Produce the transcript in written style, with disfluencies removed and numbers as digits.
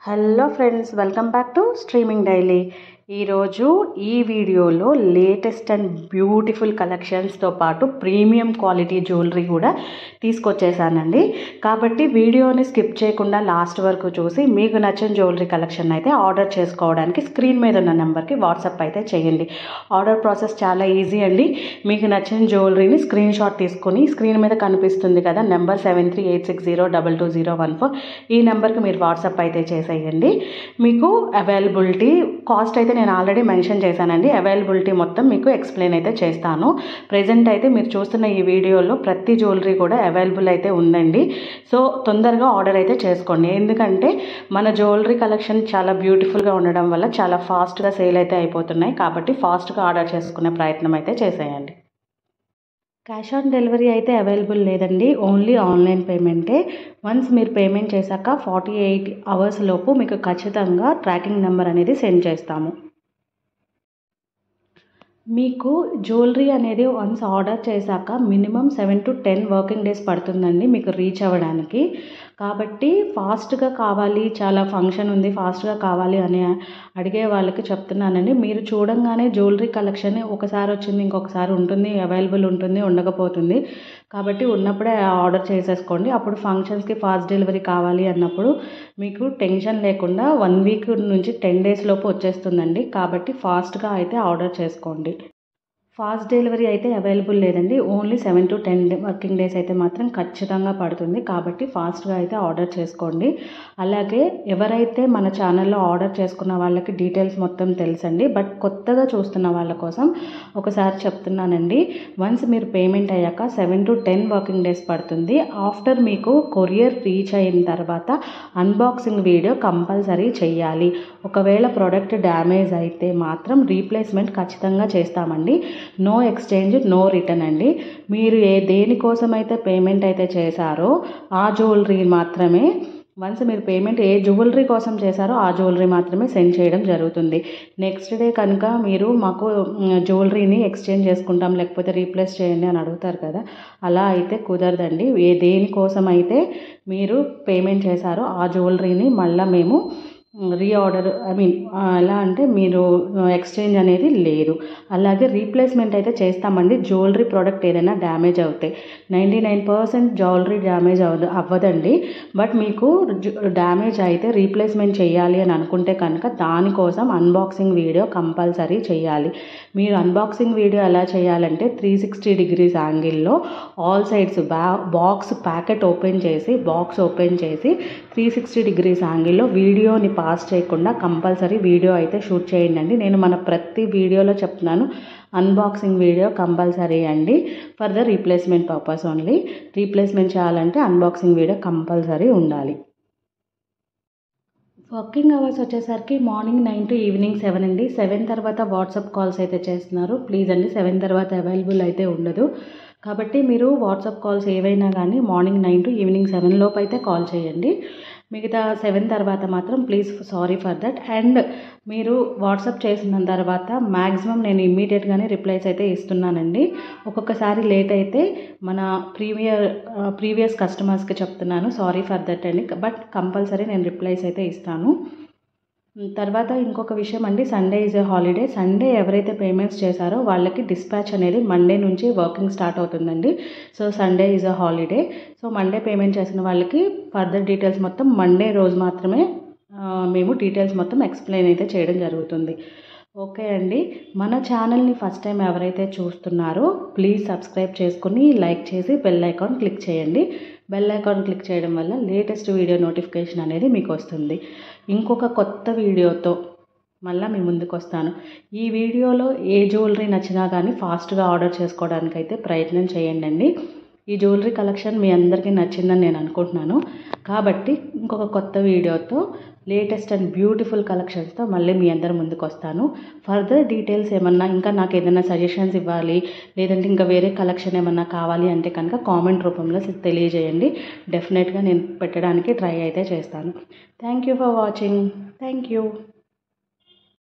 Hello friends, welcome back to streaming daily. ఈరోజు ఈ వీడియోలో లేటెస్ట్ అండ్ బ్యూటిఫుల్ కలెక్షన్స్తో పాటు ప్రీమియం క్వాలిటీ జ్యువెలరీ కూడా తీసుకొచ్చేసానండి. కాబట్టి వీడియోని స్కిప్ చేయకుండా లాస్ట్ వరకు చూసి మీకు నచ్చిన జ్యువెలరీ కలెక్షన్ అయితే ఆర్డర్ చేసుకోవడానికి స్క్రీన్ మీద ఉన్న నెంబర్కి వాట్సాప్ అయితే చేయండి. ఆర్డర్ ప్రాసెస్ చాలా ఈజీ అండి. మీకు నచ్చిన జ్యువెలరీని స్క్రీన్ షాట్ తీసుకొని స్క్రీన్ మీద కనిపిస్తుంది కదా నెంబర్ 7386022014 ఈ నెంబర్కి మీరు వాట్సాప్ అయితే చేసేయండి. మీకు అవైలబిలిటీ కాస్ట్ అయితే నేను ఆల్రెడీ మెన్షన్ చేశానండి. అవైలబిలిటీ మొత్తం మీకు ఎక్స్ప్లెయిన్ అయితే చేస్తాను. ప్రెజెంట్ అయితే మీరు చూస్తున్న ఈ వీడియోలో ప్రతి జ్యువెలరీ కూడా అవైలబుల్ అయితే ఉందండి. సో తొందరగా ఆర్డర్ అయితే చేసుకోండి. ఎందుకంటే మన జ్యువెలరీ కలెక్షన్ చాలా బ్యూటిఫుల్గా ఉండడం వల్ల చాలా ఫాస్ట్గా సేల్ అయితే అయిపోతున్నాయి. కాబట్టి ఫాస్ట్గా ఆర్డర్ చేసుకునే ప్రయత్నం అయితే చేసేయండి. క్యాష్ ఆన్ డెలివరీ అయితే అవైలబుల్ లేదండి. ఓన్లీ ఆన్లైన్ పేమెంటే. వన్స్ మీరు పేమెంట్ చేశాక 48 అవర్స్ లోపు మీకు ఖచ్చితంగా ట్రాకింగ్ నెంబర్ అనేది సెండ్ చేస్తాము. మీకు జ్యువెలరీ అనేది వన్స్ ఆర్డర్ చేశాక మినిమం 7 to 10 వర్కింగ్ డేస్ పడుతుందండి మీకు రీచ్ అవ్వడానికి. కాబట్టి ఫాస్ట్గా కావాలి, చాలా ఫంక్షన్ ఉంది, ఫాస్ట్గా కావాలి అని అడిగే వాళ్ళకి చెప్తున్నానండి. మీరు చూడంగానే జ్యువెలరీ కలెక్షన్ ఒకసారి వచ్చింది, ఇంకొకసారి ఉంటుంది, అవైలబుల్ ఉంటుంది, ఉండకపోతుంది. కాబట్టి ఉన్నప్పుడే ఆర్డర్ చేసేసుకోండి. అప్పుడు ఫంక్షన్స్కి ఫాస్ట్ డెలివరీ కావాలి అన్నప్పుడు మీకు టెన్షన్ లేకుండా 1 వీక్ నుంచి 10 డేస్ లోపు వచ్చేస్తుందండి. కాబట్టి ఫాస్ట్గా అయితే ఆర్డర్ చేసుకోండి. ఫాస్ట్ డెలివరీ అయితే అవైలబుల్ లేదండి. ఓన్లీ 7 to 10 వర్కింగ్ డేస్ అయితే మాత్రం ఖచ్చితంగా పడుతుంది. కాబట్టి ఫాస్ట్గా అయితే ఆర్డర్ చేసుకోండి. అలాగే ఎవరైతే మన ఛానల్లో ఆర్డర్ చేసుకున్న వాళ్ళకి డీటెయిల్స్ మొత్తం తెలుసండి. బట్ కొత్తగా చూస్తున్న వాళ్ళ కోసం ఒకసారి చెప్తున్నానండి. వన్స్ మీరు పేమెంట్ అయ్యాక 7 to 10 వర్కింగ్ డేస్ పడుతుంది. ఆఫ్టర్ మీకు కొరియర్ రీచ్ అయిన తర్వాత అన్బాక్సింగ్ వీడియో కంపల్సరీ చెయ్యాలి. ఒకవేళ ప్రోడక్ట్ డ్యామేజ్ అయితే మాత్రం రీప్లేస్మెంట్ ఖచ్చితంగా చేస్తామండి. నో ఎక్స్చేంజ్, నో రిటర్న్ అండి. మీరు దేనికోసం అయితే పేమెంట్ అయితే చేశారో ఆ జ్యువెలరీ మాత్రమే, వన్స్ మీరు పేమెంట్ ఏ జ్యువెలరీ కోసం చేశారో ఆ జ్యువెలరీ మాత్రమే సెండ్ చేయడం జరుగుతుంది. నెక్స్ట్ డే కనుక మీరు మాకు జ్యువెలరీని ఎక్స్చేంజ్ చేసుకుంటాం లేకపోతే రీప్లేస్ చేయండి అని అడుగుతారు కదా, అలా అయితే కుదరదండి. దేనికోసం అయితే మీరు పేమెంట్ చేశారో ఆ జ్యువెలరీని మళ్ళీ మేము రీఆర్డర్ ఎలా అంటే మీరు ఎక్స్చేంజ్ అనేది లేదు. అలాగే రీప్లేస్మెంట్ అయితే చేస్తామండి. జ్యువెలరీ ప్రోడక్ట్ ఏదైనా డ్యామేజ్ అవుతాయి. 99% జ్యువెలరీ డ్యామేజ్ అవ్వదండి. బట్ మీకు డ్యామేజ్ అయితే రీప్లేస్మెంట్ చేయాలి అని అనుకుంటే కనుక దానికోసం అన్బాక్సింగ్ వీడియో కంపల్సరీ చేయాలి. మీరు అన్బాక్సింగ్ వీడియో ఎలా చేయాలంటే 360 degrees యాంగిల్లో all sides box packet open చేసి 360 degrees యాంగిల్లో వీడియోని పాస్ చేయకుండా కంపల్సరీ వీడియో అయితే షూట్ చేయండి. నేను మన ప్రతి వీడియోలో చెప్తున్నాను, అన్బాక్సింగ్ వీడియో కంపల్సరీ అండి. For the replacement purpose only. Replacement చేయాలంటే అన్బాక్సింగ్ వీడియో కంపల్సరీ ఉండాలి. వర్కింగ్ అవర్స్ వచ్చేసరికి మార్నింగ్ 9 to ఈవినింగ్ 7 అండి. 7 తర్వాత వాట్సాప్ కాల్స్ అయితే చేస్తున్నారు. ప్లీజ్ అండి, 7 తర్వాత అవైలబుల్ అయితే ఉండదు. కాబట్టి మీరు వాట్సాప్ కాల్స్ ఏవైనా కానీ మార్నింగ్ 9 to ఈవినింగ్ 7 లోపు అయితే కాల్ చేయండి. మిగతా 7 తర్వాత మాత్రం please sorry for that. And మీరు వాట్సాప్ చేసిన తర్వాత మ్యాక్సిమం నేను ఇమ్మీడియట్గానే రిప్లైస్ అయితే ఇస్తున్నానండి. ఒక్కొక్కసారి లేట్ అయితే మన ప్రీవియస్ కస్టమర్స్కి చెప్తున్నాను, సారీ ఫర్ దట్ అండి. బట్ కంపల్సరీ నేను రిప్లైస్ అయితే ఇస్తాను. తర్వాత ఇంకొక విషయం అండి, Sunday is a holiday. Sunday ఎవరైతే పేమెంట్స్ చేశారో వాళ్ళకి డిస్పాచ్ అనేది మండే నుంచి వర్కింగ్ స్టార్ట్ అవుతుందండి. So Sunday is a holiday. So Monday payment చేసిన వాళ్ళకి ఫర్దర్ డీటెయిల్స్ మొత్తం మండే రోజు మాత్రమే మేము డీటెయిల్స్ మొత్తం ఎక్స్ప్లెయిన్ అయితే చేయడం జరుగుతుంది. ఓకే అండి. మన ఛానల్ని ఫస్ట్ టైం ఎవరైతే చూస్తున్నారో ప్లీజ్ సబ్స్క్రైబ్ చేసుకుని లైక్ చేసి బెల్ ఐకాన్ క్లిక్ చేయండి. బెల్ ఐకాన్ క్లిక్ చేయడం వల్ల లేటెస్ట్ వీడియో నోటిఫికేషన్ అనేది మీకు వస్తుంది. ఇంకొక కొత్త వీడియోతో మళ్ళీ మీ ముందుకు వస్తాను. ఈ వీడియోలో ఏ జ్యువెలరీ నచ్చినా కానీ ఫాస్ట్గా ఆర్డర్ చేసుకోవడానికి అయితే ప్రయత్నం చేయండి. ఈ జ్యువెలరీ కలెక్షన్ మీ అందరికీ నచ్చిందని నేను అనుకుంటున్నాను. కాబట్టి ఇంకొక కొత్త వీడియోతో లేటెస్ట్ అండ్ బ్యూటిఫుల్ కలెక్షన్స్తో మళ్ళీ మీ అందరి ముందుకు వస్తాను. ఫర్దర్ డీటెయిల్స్ ఏమన్నా, ఇంకా నాకు ఏదైనా సజెషన్స్ ఇవ్వాలి, లేదంటే ఇంకా వేరే కలెక్షన్ ఏమన్నా కావాలి అంటే కనుక కామెంట్ రూపంలో తెలియజేయండి. డెఫినెట్గా నేను పెట్టడానికి ట్రై అయితే చేస్తాను. Thank you for watching. Thank you.